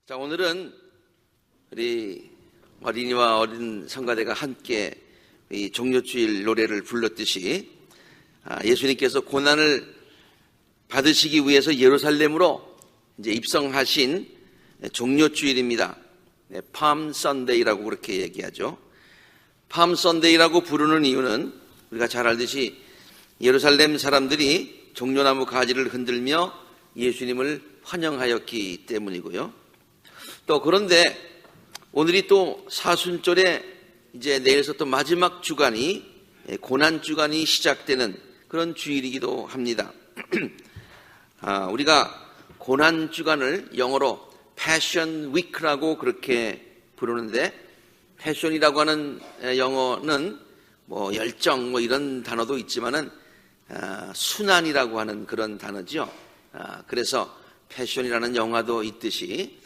자, 오늘은 우리 어린이와 어린 성가대가 함께 이 종료주일 노래를 불렀듯이 예수님께서 고난을 받으시기 위해서 예루살렘으로 이제 입성하신 종료주일입니다. 팜 선데이라고 그렇게 얘기하죠. 팜 선데이라고 부르는 이유는 우리가 잘 알듯이 예루살렘 사람들이 종려나무 가지를 흔들며 예수님을 환영하였기 때문이고요. 또 그런데 오늘이 또 사순절에 이제 내일서 또 마지막 주간이 고난 주간이 시작되는 그런 주일이기도 합니다. 우리가 고난 주간을 영어로 패션 위크라고 그렇게 부르는데, 패션이라고 하는 영어는 뭐 열정 뭐 이런 단어도 있지만은 순환이라고 하는 그런 단어죠. 그래서 패션이라는 영화도 있듯이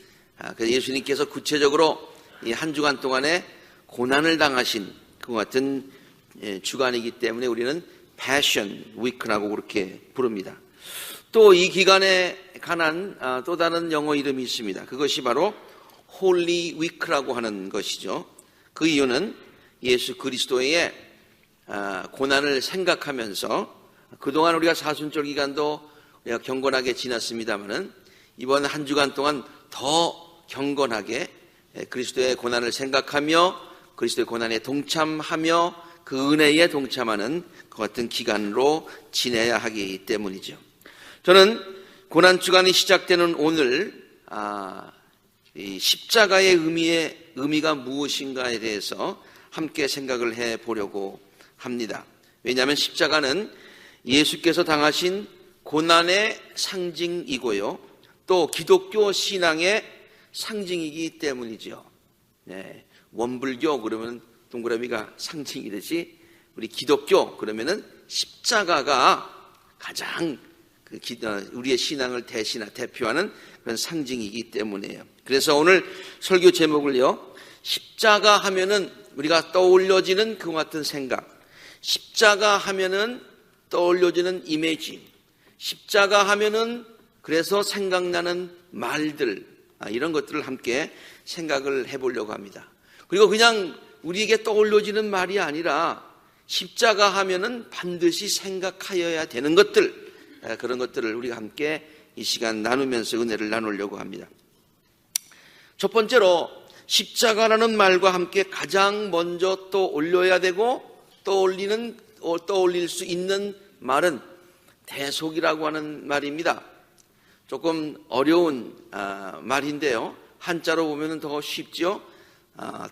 그래서 예수님께서 구체적으로 이 한 주간 동안에 고난을 당하신 그 같은 주간이기 때문에 우리는 패션 위크라고 그렇게 부릅니다. 또 이 기간에 관한 또 다른 영어 이름이 있습니다. 그것이 바로 홀리 위크라고 하는 것이죠. 그 이유는 예수 그리스도의 고난을 생각하면서 그동안 우리가 사순절 기간도 우리가 경건하게 지났습니다마는 이번 한 주간 동안 더 경건하게 그리스도의 고난을 생각하며 그리스도의 고난에 동참하며 그 은혜에 동참하는 그 같은 기간으로 지내야 하기 때문이죠. 저는 고난 주간이 시작되는 오늘 이 십자가의 의미가 무엇인가에 대해서 함께 생각을 해보려고 합니다. 왜냐하면 십자가는 예수께서 당하신 고난의 상징이고요, 또 기독교 신앙의 상징이기 때문이죠. 원불교 그러면 동그라미가 상징이듯이 우리 기독교 그러면은 십자가가 가장 우리의 신앙을 대표하는 그런 상징이기 때문이에요. 그래서 오늘 설교 제목을요, 십자가 하면은 우리가 떠올려지는 그 같은 생각, 십자가 하면은 떠올려지는 이미지, 십자가 하면은 그래서 생각나는 말들, 이런 것들을 함께 생각을 해보려고 합니다. 그리고 그냥 우리에게 떠올려지는 말이 아니라 십자가 하면은 반드시 생각하여야 되는 것들, 그런 것들을 우리가 함께 이 시간 나누면서 은혜를 나누려고 합니다. 첫 번째로 십자가라는 말과 함께 가장 먼저 떠올려야 되고 떠올릴 수 있는 말은 대속이라고 하는 말입니다. 조금 어려운 말인데요, 한자로 보면 더 쉽죠.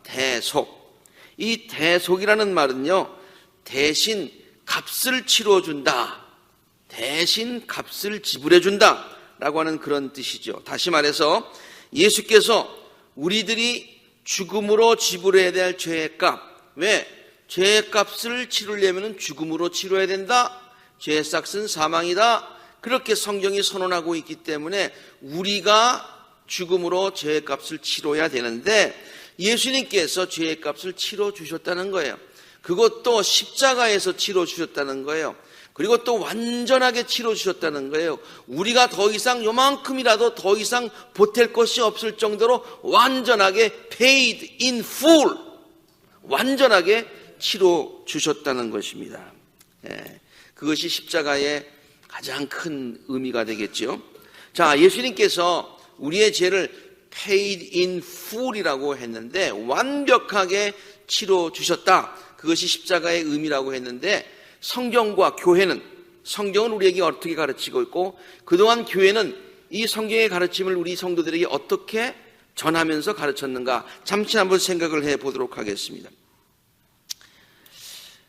대속. 이 대속이라는 말은요, 대신 값을 치러준다, 대신 값을 지불해준다 라고 하는 그런 뜻이죠. 다시 말해서 예수께서 우리들이 죽음으로 지불해야 될 죄의 값, 왜? 죄의 값을 치르려면 죽음으로 치러야 된다, 죄의 삭은 사망이다, 그렇게 성경이 선언하고 있기 때문에 우리가 죽음으로 죄의 값을 치러야 되는데 예수님께서 죄의 값을 치러 주셨다는 거예요. 그것도 십자가에서 치러 주셨다는 거예요. 그리고 또 완전하게 치러 주셨다는 거예요. 우리가 더 이상 요만큼이라도 더 이상 보탤 것이 없을 정도로 완전하게 paid in full, 완전하게 치러 주셨다는 것입니다. 그것이 십자가의 가장 큰 의미가 되겠죠. 자, 예수님께서 우리의 죄를 paid in full이라고 했는데 완벽하게 치러 주셨다, 그것이 십자가의 의미라고 했는데 성경과 교회는, 성경은 우리에게 어떻게 가르치고 있고 그동안 교회는 이 성경의 가르침을 우리 성도들에게 어떻게 전하면서 가르쳤는가, 잠시 한번 생각을 해보도록 하겠습니다.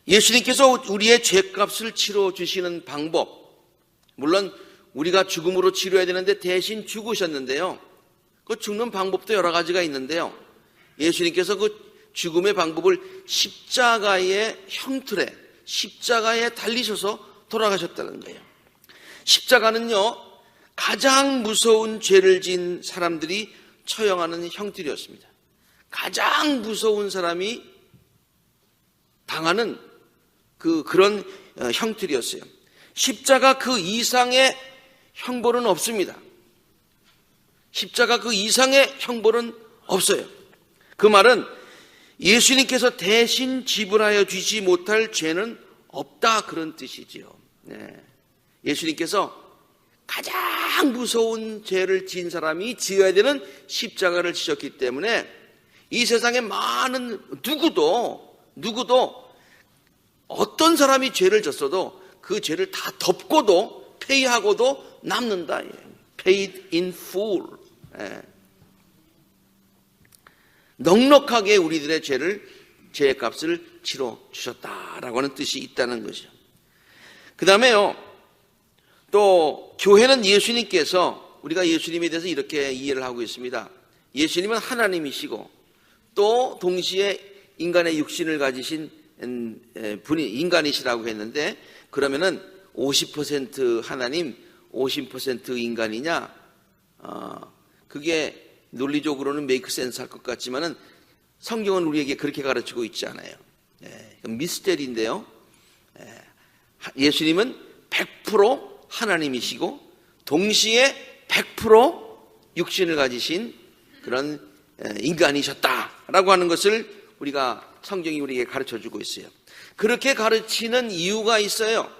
예수님께서 우리의 죄값을 치러 주시는 방법, 물론 우리가 죽음으로 치러야 되는데 대신 죽으셨는데요, 그 죽는 방법도 여러 가지가 있는데요, 예수님께서 그 죽음의 방법을 십자가의 형틀에, 십자가에 달리셔서 돌아가셨다는 거예요. 십자가는요, 가장 무서운 죄를 지은 사람들이 처형하는 형틀이었습니다. 가장 무서운 사람이 당하는 그런 형틀이었어요. 십자가 그 이상의 형벌은 없습니다. 십자가 그 이상의 형벌은 없어요. 그 말은 예수님께서 대신 지불하여 주지 못할 죄는 없다, 그런 뜻이지요. 네. 예수님께서 가장 무서운 죄를 지은 사람이 지어야 되는 십자가를 지셨기 때문에 이 세상에 많은 누구도 어떤 사람이 죄를 졌어도 그 죄를 다 덮고도 페이하고도 남는다. Paid in full. 넉넉하게 우리들의 죄의 값을 치러 주셨다라고 하는 뜻이 있다는 것이죠. 그 다음에요, 또 교회는 예수님께서, 우리가 예수님에 대해서 이렇게 이해를 하고 있습니다. 예수님은 하나님이시고 또 동시에 인간의 육신을 가지신 분이 인간이시라고 했는데, 그러면은 50% 하나님 50% 인간이냐? 그게 논리적으로는 메이크 센스 할 것 같지만은 성경은 우리에게 그렇게 가르치고 있지 않아요. 미스테리인데요. 예수님은 100% 하나님이시고 동시에 100% 육신을 가지신 그런 인간이셨다라고 하는 것을 우리가 성경이 우리에게 가르쳐주고 있어요. 그렇게 가르치는 이유가 있어요.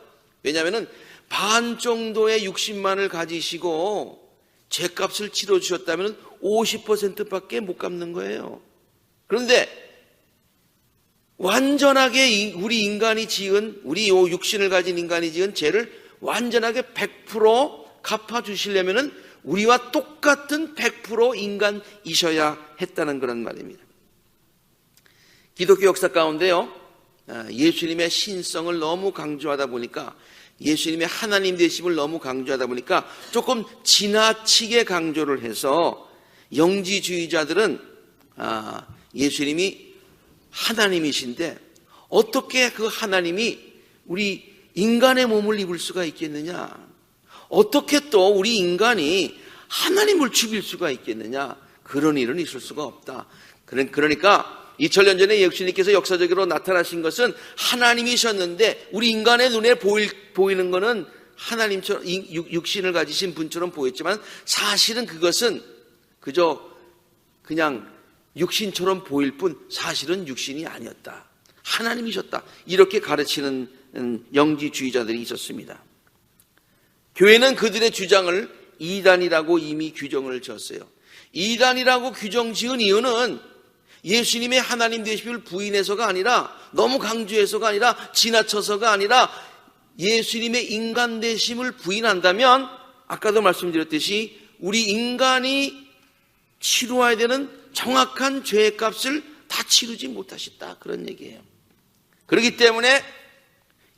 왜냐하면 반 정도의 육신만을 가지시고 죄값을 치러주셨다면 50%밖에 못 갚는 거예요. 그런데 완전하게 우리 인간이 지은, 우리 요 육신을 가진 인간이 지은 죄를 완전하게 100% 갚아주시려면 우리와 똑같은 100% 인간이셔야 했다는 그런 말입니다. 기독교 역사 가운데요, 예수님의 신성을 너무 강조하다 보니까, 예수님의 하나님 되심을 너무 강조하다 보니까 조금 지나치게 강조를 해서 영지주의자들은 예수님이 하나님이신데 어떻게 그 하나님이 우리 인간의 몸을 입을 수가 있겠느냐, 어떻게 또 우리 인간이 하나님을 죽일 수가 있겠느냐, 그런 일은 있을 수가 없다. 그러니까 2000년 전에 예수님께서 역사적으로 나타나신 것은 하나님이셨는데 우리 인간의 눈에 보이는 것은 하나님처럼 육신을 가지신 분처럼 보였지만 사실은 그것은 그냥 육신처럼 보일 뿐 사실은 육신이 아니었다, 하나님이셨다, 이렇게 가르치는 영지주의자들이 있었습니다. 교회는 그들의 주장을 이단이라고 이미 규정을 지었어요. 이단이라고 규정 지은 이유는 예수님의 하나님 되심을 부인해서가 아니라, 너무 강조해서가 아니라, 지나쳐서가 아니라 예수님의 인간 되심을 부인한다면 아까도 말씀드렸듯이 우리 인간이 치루어야 되는 정확한 죄의 값을 다 치르지 못하셨다, 그런 얘기예요. 그렇기 때문에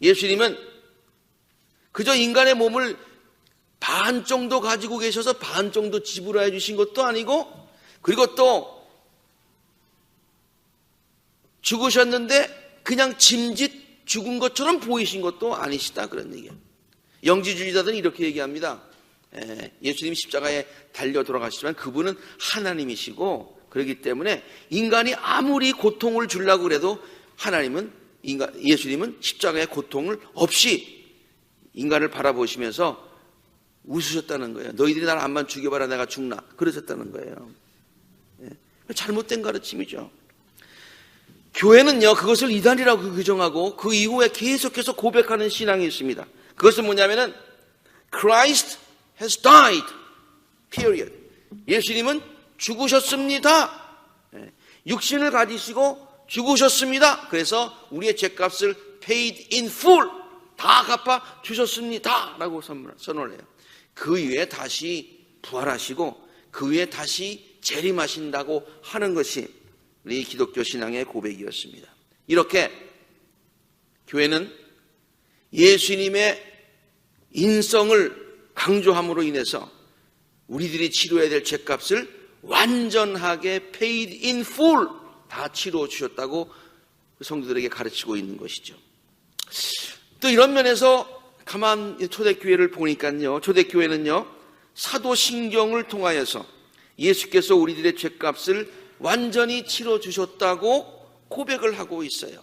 예수님은 그저 인간의 몸을 반 정도 가지고 계셔서 반 정도 지불해 주신 것도 아니고, 그리고 또 죽으셨는데 그냥 짐짓 죽은 것처럼 보이신 것도 아니시다, 그런 얘기예요. 영지주의자들은 이렇게 얘기합니다. 예수님이 십자가에 달려 돌아가시지만 그분은 하나님이시고, 그렇기 때문에 인간이 아무리 고통을 주려고 그래도 예수님은 십자가의 고통을 없이 인간을 바라보시면서 웃으셨다는 거예요. 너희들이 나를 암만 죽여봐라 내가 죽나, 그러셨다는 거예요. 잘못된 가르침이죠. 교회는요, 그것을 이단이라고 규정하고 그 이후에 계속해서 고백하는 신앙이 있습니다. 그것은 뭐냐면은 Christ has died. period. 예수님은 죽으셨습니다. 육신을 가지시고 죽으셨습니다. 그래서 우리의 죄값을 paid in full, 다 갚아 주셨습니다 라고 선언을 해요. 그 이후에 다시 부활하시고 그 이후에 다시 재림하신다고 하는 것이 우리 기독교 신앙의 고백이었습니다. 이렇게 교회는 예수님의 인성을 강조함으로 인해서 우리들이 치러야 될 죄값을 완전하게 paid in full, 다 치러 주셨다고 성도들에게 가르치고 있는 것이죠. 또 이런 면에서 가만 초대교회를 보니까요, 초대교회는요, 사도신경을 통하여서 예수께서 우리들의 죄값을 완전히 치러주셨다고 고백을 하고 있어요.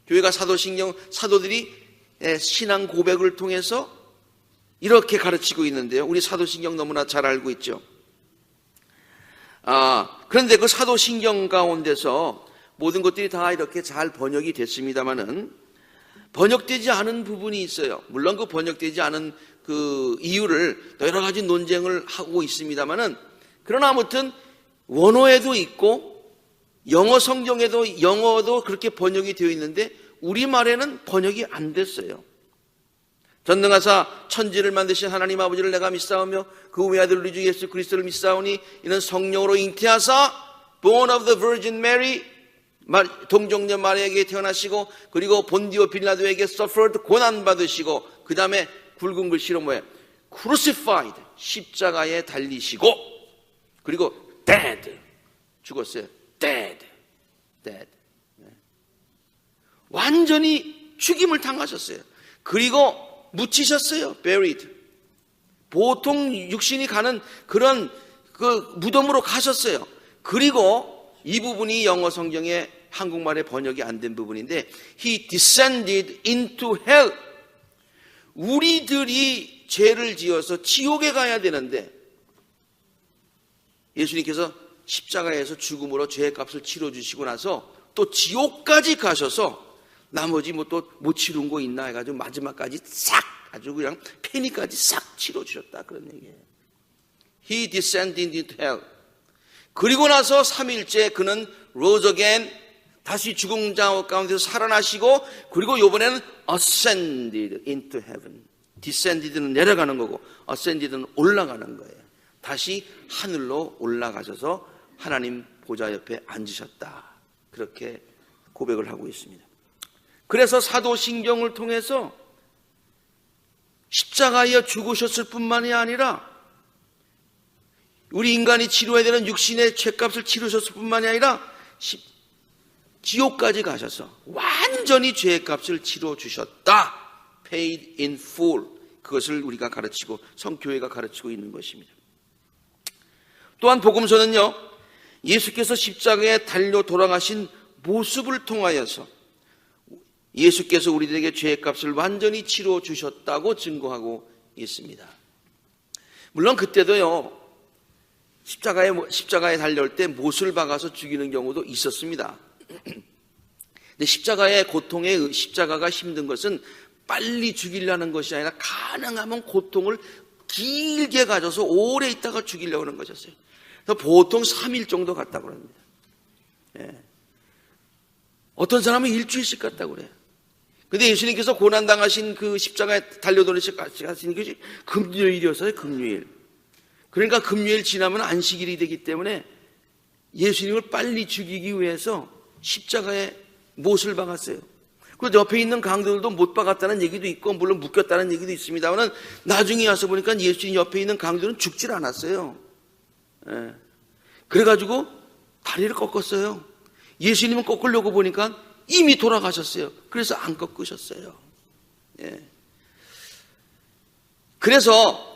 교회가 사도들이 신앙 고백을 통해서 이렇게 가르치고 있는데요, 우리 사도신경 너무나 잘 알고 있죠. 그런데 그 사도신경 가운데서 모든 것들이 다 이렇게 잘 번역이 됐습니다마는 번역되지 않은 부분이 있어요. 물론 그 번역되지 않은 그 이유를 여러 가지 논쟁을 하고 있습니다마는, 그러나 아무튼 원어에도 있고 영어 성경에도 영어도 그렇게 번역이 되어 있는데 우리말에는 번역이 안 됐어요. 전능하사 천지를 만드신 하나님 아버지를 내가 믿사오며 그 외아들 우리 주 예수 그리스도를 믿사오니 이는 성령으로 잉태하사 born of the Virgin Mary 동정녀 마리아에게 태어나시고 그리고 본디오 빌라도에게 suffered 고난받으시고 그 다음에 굵은 글씨로 뭐예요? crucified 십자가에 달리시고 그리고 dead 죽었어요. dead 완전히 죽임을 당하셨어요. 그리고 묻히셨어요. buried 보통 육신이 가는 그런 그 무덤으로 가셨어요. 그리고 이 부분이 영어 성경에 한국말에 번역이 안 된 부분인데 He descended into hell. 우리들이 죄를 지어서 지옥에 가야 되는데 예수님께서 십자가에서 죽음으로 죄의 값을 치러주시고 나서 또 지옥까지 가셔서 나머지 뭐 또 못 치른 거 있나 해가지고 마지막까지 싹 아주 그냥 페니까지 싹 치러주셨다 그런 얘기예요. He descended into hell. 그리고 나서 3일째 그는 rose again 다시 죽은 자 가운데서 살아나시고 그리고 이번에는 ascended into heaven. descended는 내려가는 거고 ascended는 올라가는 거예요. 다시 하늘로 올라가셔서 하나님 보좌 옆에 앉으셨다. 그렇게 고백을 하고 있습니다. 그래서 사도신경을 통해서 십자가에 죽으셨을 뿐만이 아니라 우리 인간이 치러야 되는 육신의 죄값을 치르셨을 뿐만이 아니라 지옥까지 가셔서 완전히 죄값을 치러주셨다. Paid in full. 그것을 우리가 가르치고 성교회가 가르치고 있는 것입니다. 또한 복음서는요, 예수께서 십자가에 달려 돌아가신 모습을 통하여서 예수께서 우리들에게 죄값을 완전히 치러주셨다고 증거하고 있습니다. 물론 그때도요, 십자가에 달려올 때 못을 박아서 죽이는 경우도 있었습니다. 근데 십자가의 고통에 십자가가 힘든 것은 빨리 죽이려는 것이 아니라 가능하면 고통을 길게 가져서 오래 있다가 죽이려고 하는 것이었어요. 그래서 보통 3일 정도 갔다고 합니다. 예. 어떤 사람은 일주일씩 갔다고 그래요. 근데 예수님께서 고난당하신 그 십자가에 달려돌으신 것이 금요일이었어요. 금요일. 그러니까 금요일 지나면 안식일이 되기 때문에 예수님을 빨리 죽이기 위해서 십자가에 못을 박았어요. 그리고 옆에 있는 강도들도 못 박았다는 얘기도 있고 물론 묶였다는 얘기도 있습니다만 나중에 와서 보니까 예수님 옆에 있는 강도는 죽질 않았어요. 예. 그래가지고 다리를 꺾었어요. 예수님은 꺾으려고 보니까 이미 돌아가셨어요. 그래서 안 꺾으셨어요. 예. 그래서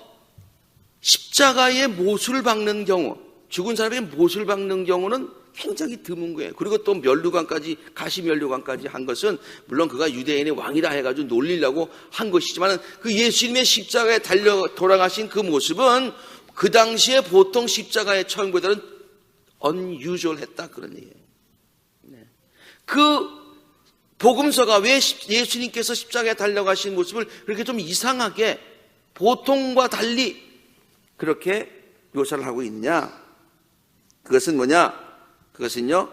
십자가에 못을 박는 경우, 죽은 사람에게 못을 박는 경우는 굉장히 드문 거예요. 그리고 또 면류관까지, 가시면류관까지 한 것은 물론 그가 유대인의 왕이라 해가지고 놀리려고 한 것이지만 그 예수님의 십자가에 달려 돌아가신 그 모습은 그 당시에 보통 십자가의 처형보다는 unusual했다 그런 얘기예요. 네. 그 복음서가 왜 예수님께서 십자가에 달려가신 모습을 그렇게 좀 이상하게 보통과 달리 그렇게 묘사를 하고 있느냐? 그것은 뭐냐? 그것은요,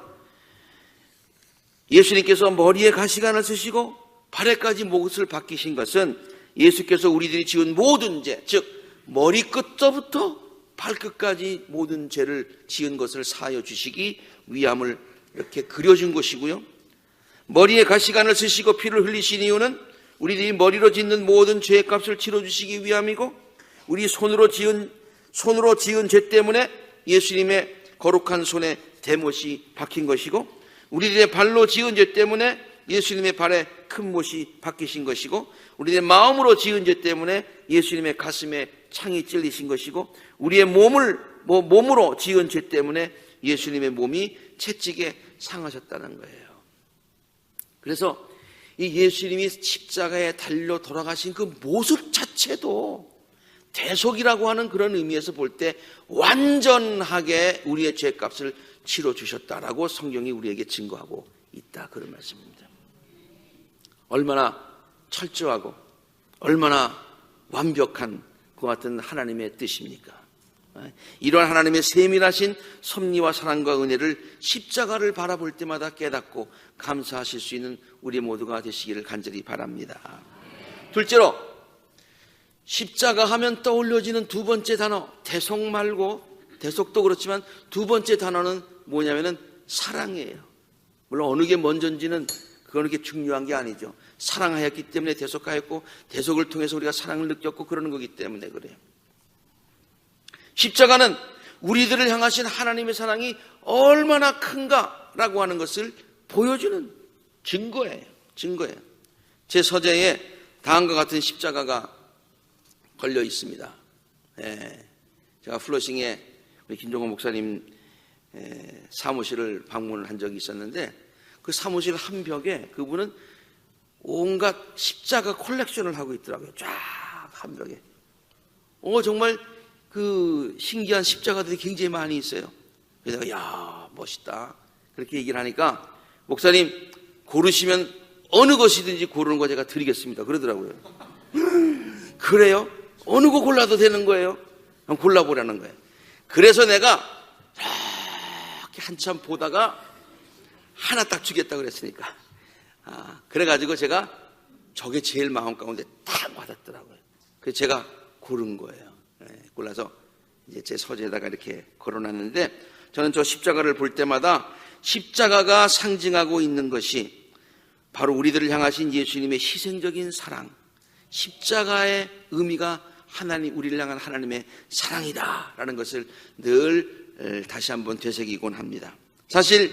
예수님께서 머리에 가시관을 쓰시고 발에까지 못을 박히신 것은 예수께서 우리들이 지은 모든 죄, 즉 머리끝부터 발끝까지 모든 죄를 지은 것을 사하여 주시기 위함을 이렇게 그려준 것이고요. 머리에 가시관을 쓰시고 피를 흘리신 이유는 우리들이 머리로 짓는 모든 죄의 값을 치러주시기 위함이고 우리 손으로 지은 죄 때문에 예수님의 거룩한 손에 대못이 박힌 것이고 우리들의 발로 지은 죄 때문에 예수님의 발에 큰 못이 박히신 것이고 우리의 마음으로 지은 죄 때문에 예수님의 가슴에 창이 찔리신 것이고 우리의 몸으로 지은 죄 때문에 예수님의 몸이 채찍에 상하셨다는 거예요. 그래서 이 예수님이 십자가에 달려 돌아가신 그 모습 자체도 대속이라고 하는 그런 의미에서 볼 때 완전하게 우리의 죄값을 치러주셨다라고 성경이 우리에게 증거하고 있다, 그런 말씀입니다. 얼마나 철저하고 얼마나 완벽한 그 같은 하나님의 뜻입니까? 이런 하나님의 세밀하신 섭리와 사랑과 은혜를 십자가를 바라볼 때마다 깨닫고 감사하실 수 있는 우리 모두가 되시기를 간절히 바랍니다. 둘째로, 십자가 하면 떠올려지는 두 번째 단어, 대속 말고, 대속도 그렇지만 두 번째 단어는 뭐냐면은 사랑이에요. 물론 어느 게 먼저인지는 그건 그렇게 중요한 게 아니죠. 사랑하였기 때문에 대속하였고, 대속을 통해서 우리가 사랑을 느꼈고 그러는 거기 때문에 그래요. 십자가는 우리들을 향하신 하나님의 사랑이 얼마나 큰가라고 하는 것을 보여주는 증거예요. 제 서재에 다음과 같은 십자가가 걸려 있습니다. 제가 플러싱에 우리 김종호 목사님 사무실을 방문을 한 적이 있었는데, 그 사무실 한 벽에 그분은 온갖 십자가 컬렉션을 하고 있더라고요. 쫙 한 벽에. 정말 그 신기한 십자가들이 굉장히 많이 있어요. 그래서 내가 야, 멋있다, 그렇게 얘기를 하니까, 목사님 고르시면 어느 것이든지 고르는 거 제가 드리겠습니다, 그러더라고요. 그래요? 어느 거 골라도 되는 거예요? 그럼 골라보라는 거예요. 그래서 내가 이렇게 한참 보다가 하나 딱 주겠다 그랬으니까, 그래가지고 제가 저게 제일 마음 가운데 딱 와닿더라고요. 그래서 제가 고른 거예요. 골라서 이제 제 서재에다가 이렇게 걸어놨는데, 저는 저 십자가를 볼 때마다 십자가가 상징하고 있는 것이 바로 우리들을 향하신 예수님의 희생적인 사랑, 십자가의 의미가 우리를 향한 하나님의 사랑이다라는 것을 늘 다시 한번 되새기곤 합니다. 사실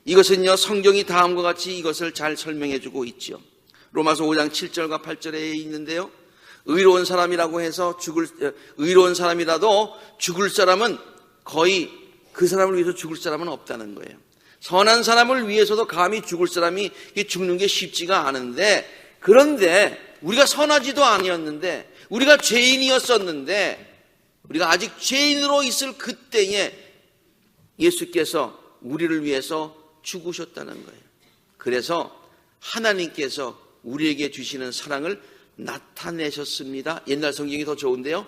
이것은요, 성경이 다음과 같이 이것을 잘 설명해주고 있죠. 로마서 5장 7절과 8절에 있는데요, 의로운 사람이라고 해서 의로운 사람이라도 죽을 사람은 거의 그 사람을 위해서 죽을 사람은 없다는 거예요. 선한 사람을 위해서도 감히 죽을 사람이 죽는 게 쉽지가 않은데, 그런데 우리가 선하지도 아니었는데, 우리가 죄인이었었는데, 우리가 아직 죄인으로 있을 그때에 예수께서 우리를 위해서 죽으셨다는 거예요. 그래서 하나님께서 우리에게 주시는 사랑을 나타내셨습니다. 옛날 성경이 더 좋은데요,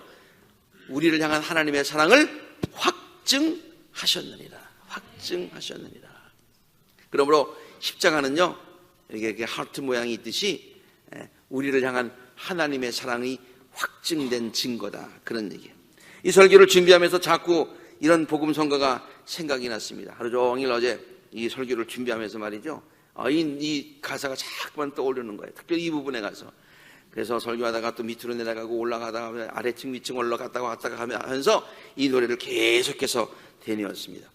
우리를 향한 하나님의 사랑을 확증하셨느니라. 그러므로 십자가는요, 이렇게 하트 모양이 있듯이 우리를 향한 하나님의 사랑이 확증된 증거다, 그런 얘기예요. 이 설교를 준비하면서 자꾸 이런 복음 성가가 생각이 났습니다. 하루 종일 어제 이 설교를 준비하면서 말이죠, 이 가사가 자꾸만 떠오르는 거예요. 특별히 이 부분에 가서. 그래서 설교하다가 또 밑으로 내려가고 올라가다가 아래층 위층 올라갔다가 왔다가 하면서 이 노래를 계속해서 되뇌었습니다.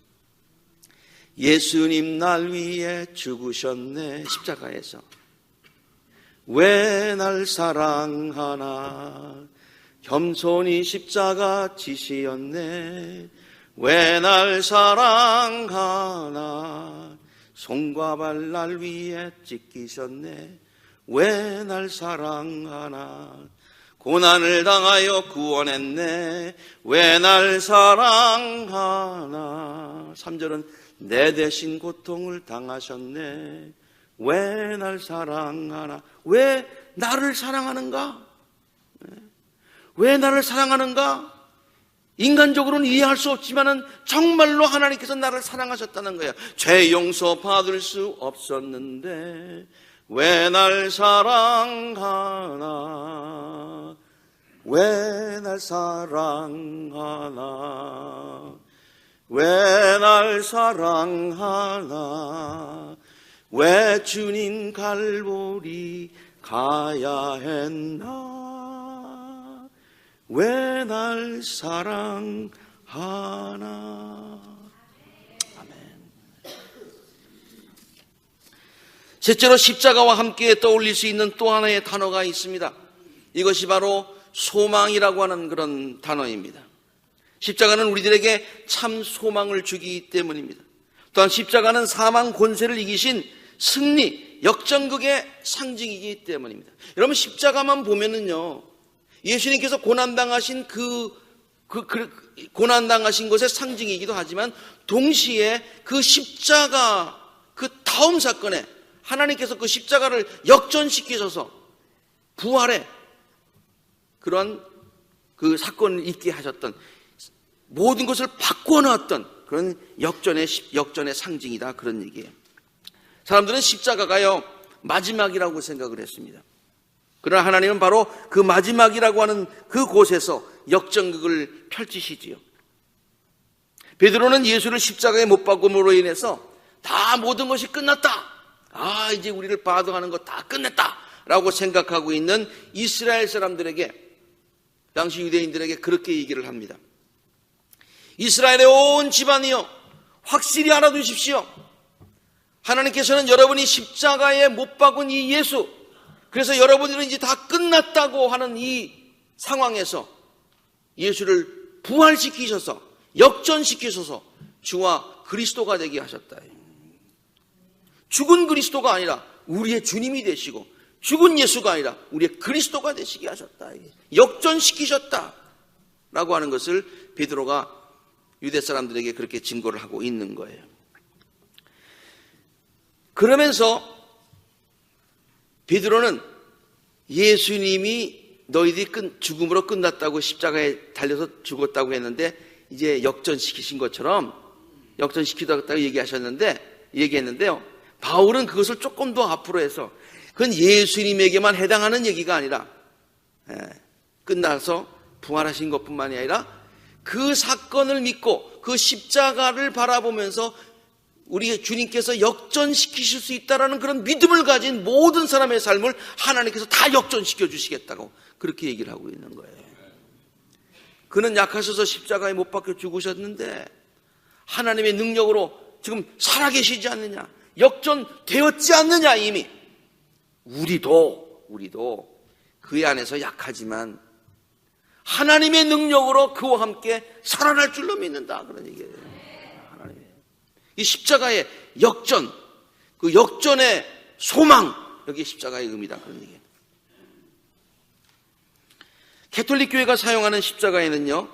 예수님 날 위해 죽으셨네, 십자가에서. 왜 날 사랑하나, 겸손히 십자가 지시었네. 왜 날 사랑하나, 손과 발 날 위해 찢기셨네. 왜 날 사랑하나, 고난을 당하여 구원했네. 왜 날 사랑하나. 3절은 내 대신 고통을 당하셨네. 왜 날 사랑하나. 왜 나를 사랑하는가? 왜 나를 사랑하는가? 인간적으로는 이해할 수 없지만은 정말로 하나님께서 나를 사랑하셨다는 거예요. 죄 용서 받을 수 없었는데 왜 날 사랑하나. 왜 날 사랑하나. 왜 날 사랑하나. 왜 주님 갈보리 가야 했나. 왜 날 사랑하나. 아멘. 셋째로 십자가와 함께 떠올릴 수 있는 또 하나의 단어가 있습니다. 이것이 바로 소망이라고 하는 그런 단어입니다. 십자가는 우리들에게 참 소망을 주기 때문입니다. 또한 십자가는 사망 권세를 이기신 승리, 역전극의 상징이기 때문입니다. 여러분, 십자가만 보면은요, 예수님께서 고난당하신 고난당하신 것의 상징이기도 하지만 동시에 그 십자가 그 다음 사건에 하나님께서 그 십자가를 역전시키셔서 부활의 그런 그 사건을 있게 하셨던, 모든 것을 바꿔놨던 그런 역전의 상징이다, 그런 얘기예요. 사람들은 십자가가요 마지막이라고 생각을 했습니다. 그러나 하나님은 바로 그 마지막이라고 하는 그곳에서 역전극을 펼치시지요. 베드로는 예수를 십자가에 못 박음으로 인해서 다 모든 것이 끝났다, 이제 우리를 바둑하는 거 다 끝냈다 라고 생각하고 있는 이스라엘 사람들에게, 당시 유대인들에게 그렇게 얘기를 합니다. 이스라엘의 온 집안이여, 확실히 알아두십시오. 하나님께서는 여러분이 십자가에 못 박은 이 예수, 그래서 여러분들은 이제 다 끝났다고 하는 이 상황에서 예수를 부활시키셔서 역전시키셔서 주와 그리스도가 되게 하셨다. 죽은 그리스도가 아니라 우리의 주님이 되시고, 죽은 예수가 아니라 우리의 그리스도가 되시게 하셨다, 역전시키셨다 라고 하는 것을 베드로가 유대 사람들에게 그렇게 증거를 하고 있는 거예요. 그러면서 베드로는 예수님이 너희들이 죽음으로 끝났다고, 십자가에 달려서 죽었다고 했는데 이제 역전시키신 것처럼 역전시키다고 얘기했는데요. 바울은 그것을 조금 더 앞으로 해서 그건 예수님에게만 해당하는 얘기가 아니라 끝나서 부활하신 것뿐만이 아니라 그 사건을 믿고 그 십자가를 바라보면서 우리 주님께서 역전시키실 수 있다는 그런 믿음을 가진 모든 사람의 삶을 하나님께서 다 역전시켜 주시겠다고 그렇게 얘기를 하고 있는 거예요. 그는 약하셔서 십자가에 못 박혀 죽으셨는데 하나님의 능력으로 지금 살아계시지 않느냐, 역전되었지 않느냐. 이미 우리도 그의 안에서 약하지만 하나님의 능력으로 그와 함께 살아날 줄로 믿는다, 그런 얘기예요. 이 십자가의 역전, 그 역전의 소망, 여기 십자가의 의미다, 그런 얘기예요. 가톨릭 교회가 사용하는 십자가에는요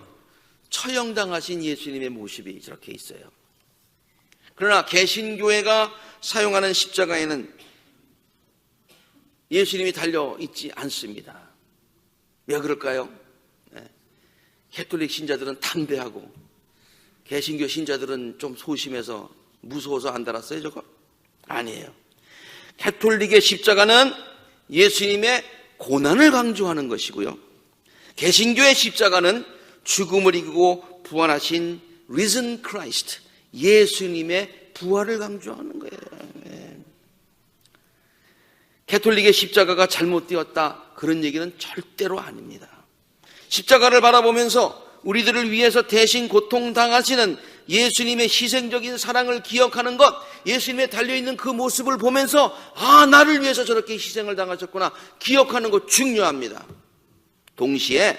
처형당하신 예수님의 모습이 저렇게 있어요. 그러나 개신교회가 사용하는 십자가에는 예수님이 달려 있지 않습니다. 왜 그럴까요? 가톨릭 신자들은 담대하고 개신교 신자들은 좀 소심해서 무서워서 안 달았어요, 저거? 아니에요. 가톨릭의 십자가는 예수님의 고난을 강조하는 것이고요, 개신교의 십자가는 죽음을 이기고 부활하신 risen Christ, 예수님의 부활을 강조하는 거예요. 가톨릭의 십자가가 잘못되었다, 그런 얘기는 절대로 아닙니다. 십자가를 바라보면서 우리들을 위해서 대신 고통당하시는 예수님의 희생적인 사랑을 기억하는 것, 예수님의 달려있는 그 모습을 보면서 나를 위해서 저렇게 희생을 당하셨구나 기억하는 것 중요합니다. 동시에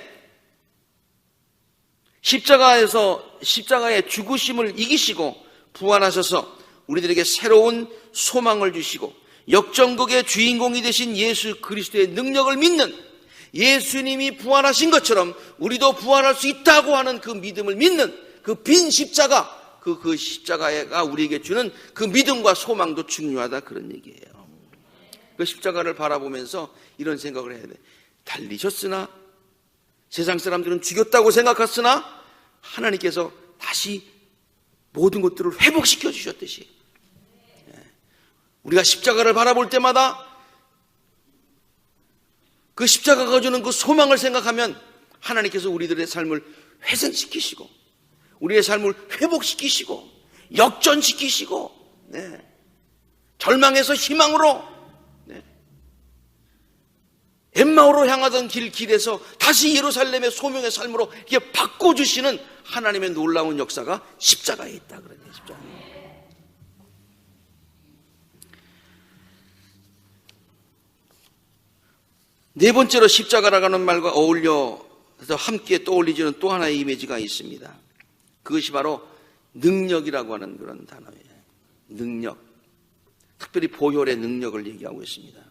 십자가의 죽으심을 이기시고 부활하셔서 우리들에게 새로운 소망을 주시고 역전극의 주인공이 되신 예수 그리스도의 능력을 믿는, 예수님이 부활하신 것처럼 우리도 부활할 수 있다고 하는 그 믿음을 믿는 그 빈 십자가, 그 십자가가 우리에게 주는 그 믿음과 소망도 중요하다, 그런 얘기예요. 그 십자가를 바라보면서 이런 생각을 해야 돼. 달리셨으나, 세상 사람들은 죽였다고 생각했으나 하나님께서 다시 모든 것들을 회복시켜 주셨듯이 우리가 십자가를 바라볼 때마다 그 십자가가 주는 그 소망을 생각하면 하나님께서 우리들의 삶을 회생시키시고 우리의 삶을 회복시키시고 역전시키시고 절망에서 희망으로 엠마오로 향하던 길에서 다시 예루살렘의 소명의 삶으로 이렇게 바꿔주시는 하나님의 놀라운 역사가 십자가에 있다, 그러네요. 십자가. 네 번째로 십자가라는 말과 어울려서 함께 떠올리지는 또 하나의 이미지가 있습니다. 그것이 바로 능력이라고 하는 그런 단어예요. 능력. 특별히 보혈의 능력을 얘기하고 있습니다.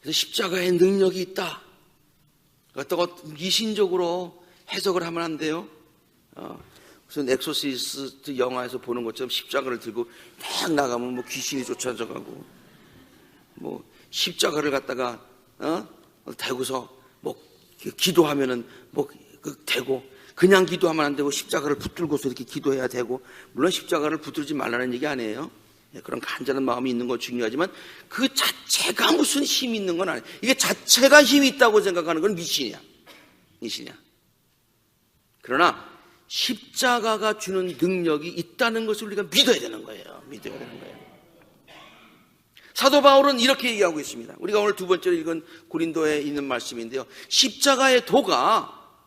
그래서 십자가의 능력이 있다. 그렇다고 미신적으로 해석을 하면 안 돼요. 무슨 엑소시스트 영화에서 보는 것처럼 십자가를 들고 막 나가면 뭐 귀신이 쫓아져가고, 뭐 십자가를 갖다가 대고서 뭐 기도하면은 뭐 되고, 그냥 기도하면 안 되고 십자가를 붙들고서 이렇게 기도해야 되고, 물론 십자가를 붙들지 말라는 얘기 아니에요. 그런 간절한 마음이 있는 건 중요하지만 그 자체가 무슨 힘이 있는 건 아니에요. 이게 자체가 힘이 있다고 생각하는 건 미신이야. 그러나 십자가가 주는 능력이 있다는 것을 우리가 믿어야 되는 거예요. 사도 바울은 이렇게 얘기하고 있습니다. 우리가 오늘 두 번째로 읽은 고린도에 있는 말씀인데요, 십자가의 도가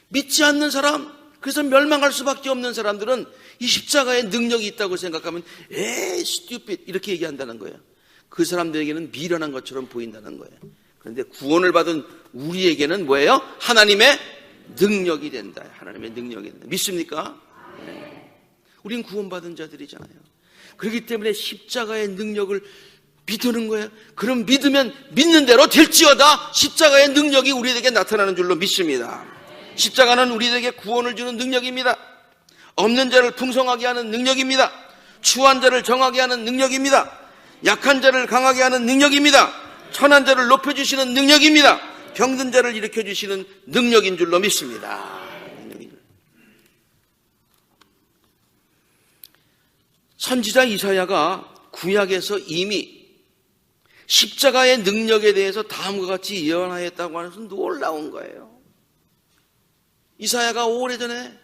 믿지 않는 사람, 그래서 멸망할 수밖에 없는 사람들은 이 십자가의 능력이 있다고 생각하면 stupid 이렇게 얘기한다는 거예요. 그 사람들에게는 미련한 것처럼 보인다는 거예요. 그런데 구원을 받은 우리에게는 뭐예요? 하나님의 능력이 된다. 하나님의 능력이 된다. 믿습니까? 네. 우린 구원받은 자들이잖아요. 그렇기 때문에 십자가의 능력을 믿는 거예요. 그럼 믿으면 믿는 대로 될지어다 십자가의 능력이 우리에게 나타나는 줄로 믿습니다. 십자가는 우리에게 구원을 주는 능력입니다. 없는 자를 풍성하게 하는 능력입니다. 추한 자를 정하게 하는 능력입니다. 약한 자를 강하게 하는 능력입니다. 천한 자를 높여주시는 능력입니다. 병든 자를 일으켜주시는 능력인 줄로 믿습니다. 선지자 이사야가 구약에서 이미 십자가의 능력에 대해서 다음과 같이 예언하였다고 하는 것은 놀라운 거예요. 이사야가 오래전에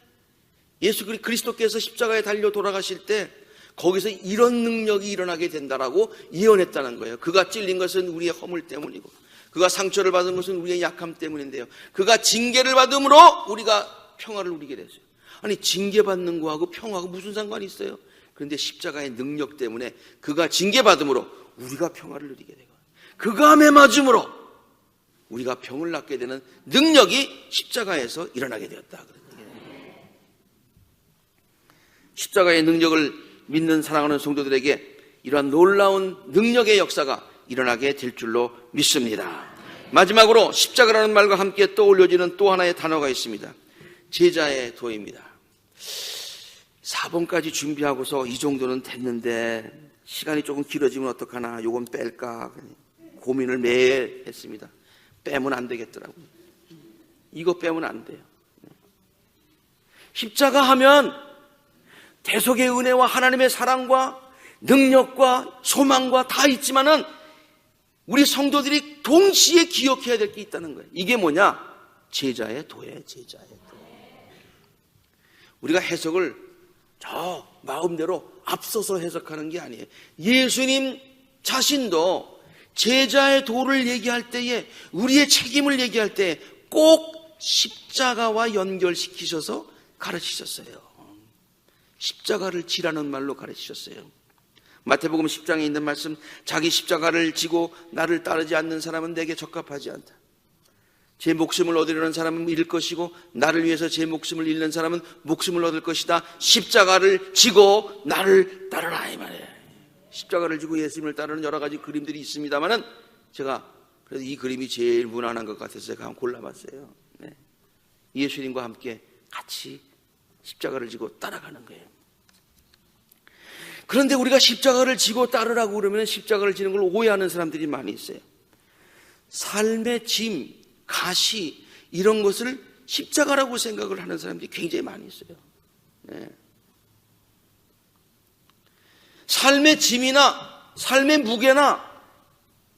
예수 그리스도께서 십자가에 달려 돌아가실 때 거기서 이런 능력이 일어나게 된다라고 예언했다는 거예요. 그가 찔린 것은 우리의 허물 때문이고, 그가 상처를 받은 것은 우리의 약함 때문인데요, 그가 징계를 받음으로 우리가 평화를 누리게 됐어요. 아니, 징계받는 거하고 평화하고 무슨 상관이 있어요? 그런데 십자가의 능력 때문에 그가 징계받음으로 우리가 평화를 누리게 되고, 그가 매맞음으로 우리가 병을 낫게 되는 능력이 십자가에서 일어나게 되었다. 십자가의 능력을 믿는 사랑하는 성도들에게 이러한 놀라운 능력의 역사가 일어나게 될 줄로 믿습니다. 마지막으로 십자가라는 말과 함께 떠올려지는 또 하나의 단어가 있습니다. 제자의 도입니다. 4번까지 준비하고서 이 정도는 됐는데 시간이 조금 길어지면 어떡하나, 요건 뺄까 고민을 매일 했습니다. 빼면 안 되겠더라고요. 이거 빼면 안 돼요. 십자가 하면 대속의 은혜와 하나님의 사랑과 능력과 소망과 다 있지만은 우리 성도들이 동시에 기억해야 될 게 있다는 거예요. 이게 뭐냐? 제자의 도예요. 제자의 도. 우리가 해석을 저 마음대로 앞서서 해석하는 게 아니에요. 예수님 자신도 제자의 도를 얘기할 때에, 우리의 책임을 얘기할 때 꼭 십자가와 연결시키셔서 가르치셨어요. 십자가를 지라는 말로 가르치셨어요. 마태복음 10장에 있는 말씀, 자기 십자가를 지고 나를 따르지 않는 사람은 내게 적합하지 않다. 제 목숨을 얻으려는 사람은 잃을 것이고 나를 위해서 제 목숨을 잃는 사람은 목숨을 얻을 것이다. 십자가를 지고 나를 따르라, 이 말이에요. 십자가를 지고 예수님을 따르는 여러 가지 그림들이 있습니다만은 제가 그래도 이 그림이 제일 무난한 것 같아서 제가 한번 골라봤어요. 네. 예수님과 함께 같이 십자가를 지고 따라가는 거예요. 그런데 우리가 십자가를 지고 따르라고 그러면 십자가를 지는 걸 오해하는 사람들이 많이 있어요. 삶의 짐, 가시 이런 것을 십자가라고 생각을 하는 사람들이 굉장히 많이 있어요. 네. 삶의 짐이나 삶의 무게나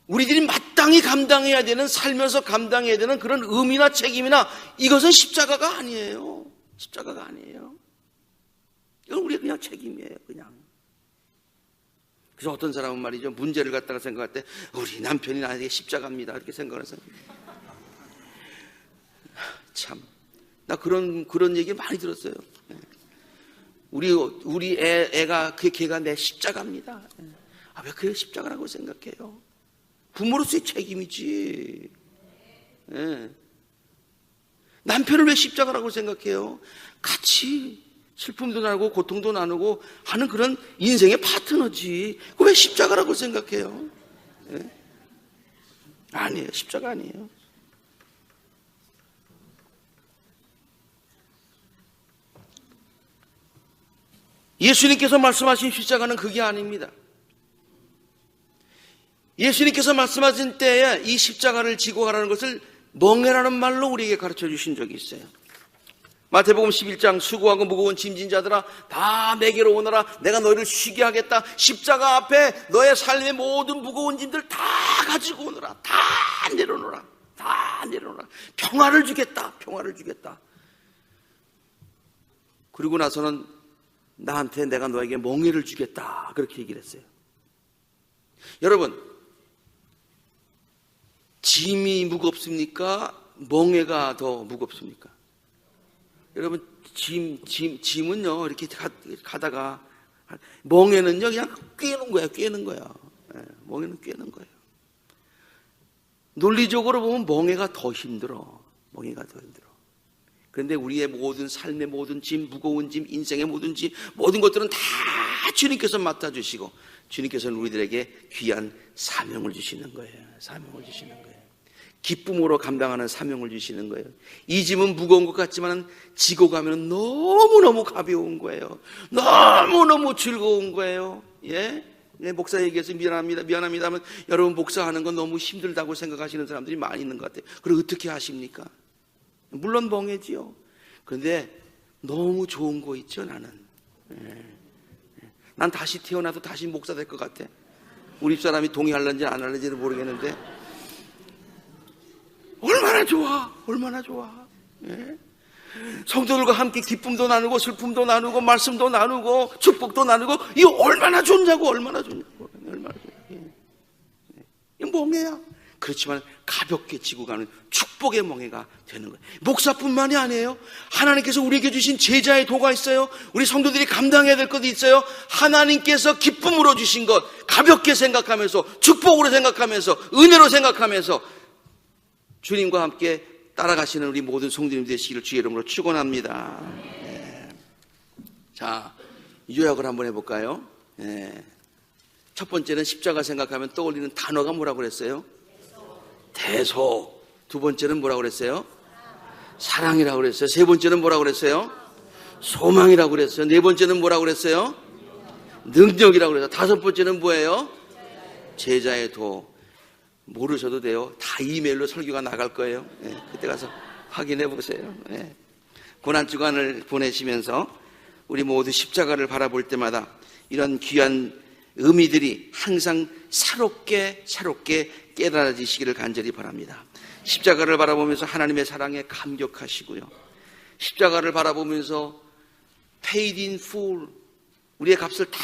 우리들이 마땅히 감당해야 되는, 살면서 감당해야 되는 그런 의미나 책임이나 이것은 십자가가 아니에요. 십자가가 아니에요. 이건 우리의 그냥 책임이에요. 그냥. 그래서 어떤 사람은 말이죠, 문제를 갖다가 생각할 때 우리 남편이 나에게 십자가입니다 이렇게 생각하는 사람. 참, 나 그런 얘기 많이 들었어요. 우리 애가 걔가 내 십자가입니다. 아, 왜 그게 십자가라고 생각해요? 부모로서의 책임이지. 예. 남편을 왜 십자가라고 생각해요? 같이 슬픔도 나누고 고통도 나누고 하는 그런 인생의 파트너지. 그거 왜 십자가라고 생각해요? 예. 아니에요. 십자가 아니에요. 예수님께서 말씀하신 십자가는 그게 아닙니다. 예수님께서 말씀하신 때에 이 십자가를 지고 가라는 것을 멍에라는 말로 우리에게 가르쳐 주신 적이 있어요. 마태복음 11장 수고하고 무거운 짐진 자들아 다 내게로 오너라 내가 너희를 쉬게 하겠다. 십자가 앞에 너의 삶의 모든 무거운 짐들 다 가지고 오너라. 다 내려놓으라. 다 내려놓으라. 평화를 주겠다. 평화를 주겠다. 그리고 나서는 나한테 내가 너에게 멍에를 주겠다. 그렇게 얘기를 했어요. 여러분, 짐이 무겁습니까? 멍에가 더 무겁습니까? 여러분, 짐은요, 이렇게 가다가, 멍에는요, 그냥 꿰는 거야, 꿰는 거야. 멍에는 꿰는 거예요. 논리적으로 보면 멍에가 더 힘들어. 멍에가 더 힘들어. 그런데 우리의 모든 삶의 모든 짐, 무거운 짐, 인생의 모든 짐, 모든 것들은 다 주님께서 맡아주시고, 주님께서는 우리들에게 귀한 사명을 주시는 거예요. 사명을 주시는 거예요. 기쁨으로 감당하는 사명을 주시는 거예요. 이 짐은 무거운 것 같지만 지고 가면 너무너무 가벼운 거예요. 너무너무 즐거운 거예요. 예? 목사 얘기해서 미안합니다 하면 여러분 목사하는 건 너무 힘들다고 생각하시는 사람들이 많이 있는 것 같아요. 그럼 어떻게 하십니까? 물론 멍해지요. 그런데 너무 좋은 거 있죠, 나는. 난 다시 태어나도 다시 목사 될 것 같아. 우리 집사람이 동의할런지 안 할런지는 모르겠는데 얼마나 좋아. 얼마나 좋아. 예? 성도들과 함께 기쁨도 나누고 슬픔도 나누고 말씀도 나누고 축복도 나누고 이거 얼마나 좋냐고. 얼마나 좋냐고. 얼마나 좋냐고. 이거 멍해야. 그렇지만 가볍게 지고 가는 축복의 멍에가 되는 거예요. 목사뿐만이 아니에요. 하나님께서 우리에게 주신 제자의 도가 있어요. 우리 성도들이 감당해야 될 것도 있어요. 하나님께서 기쁨으로 주신 것 가볍게 생각하면서 축복으로 생각하면서 은혜로 생각하면서 주님과 함께 따라가시는 우리 모든 성도님 되시기를 주의 이름으로 축원합니다. 네. 자, 요약을 한번 해볼까요? 네. 첫 번째는 십자가 생각하면 떠올리는 단어가 뭐라고 그랬어요? 대속. 두 번째는 뭐라고 그랬어요? 사랑이라고 그랬어요. 세 번째는 뭐라고 그랬어요? 소망이라고 그랬어요. 네 번째는 뭐라고 그랬어요? 능력이라고 그랬어요. 다섯 번째는 뭐예요? 제자의 도. 모르셔도 돼요. 다 이메일로 설교가 나갈 거예요. 네, 그때 가서 확인해 보세요. 네. 고난주간을 보내시면서 우리 모두 십자가를 바라볼 때마다 이런 귀한 의미들이 항상 새롭게 깨달아지시기를 간절히 바랍니다. 십자가를 바라보면서 하나님의 사랑에 감격하시고요. 십자가를 바라보면서 paid in full, 우리의 값을 다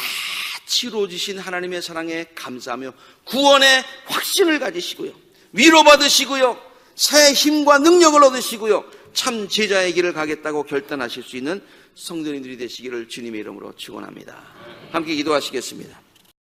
치러주신 하나님의 사랑에 감사하며 구원의 확신을 가지시고요. 위로받으시고요. 새 힘과 능력을 얻으시고요. 참 제자의 길을 가겠다고 결단하실 수 있는 성도님들이 되시기를 주님의 이름으로 축원합니다. 함께 기도하시겠습니다.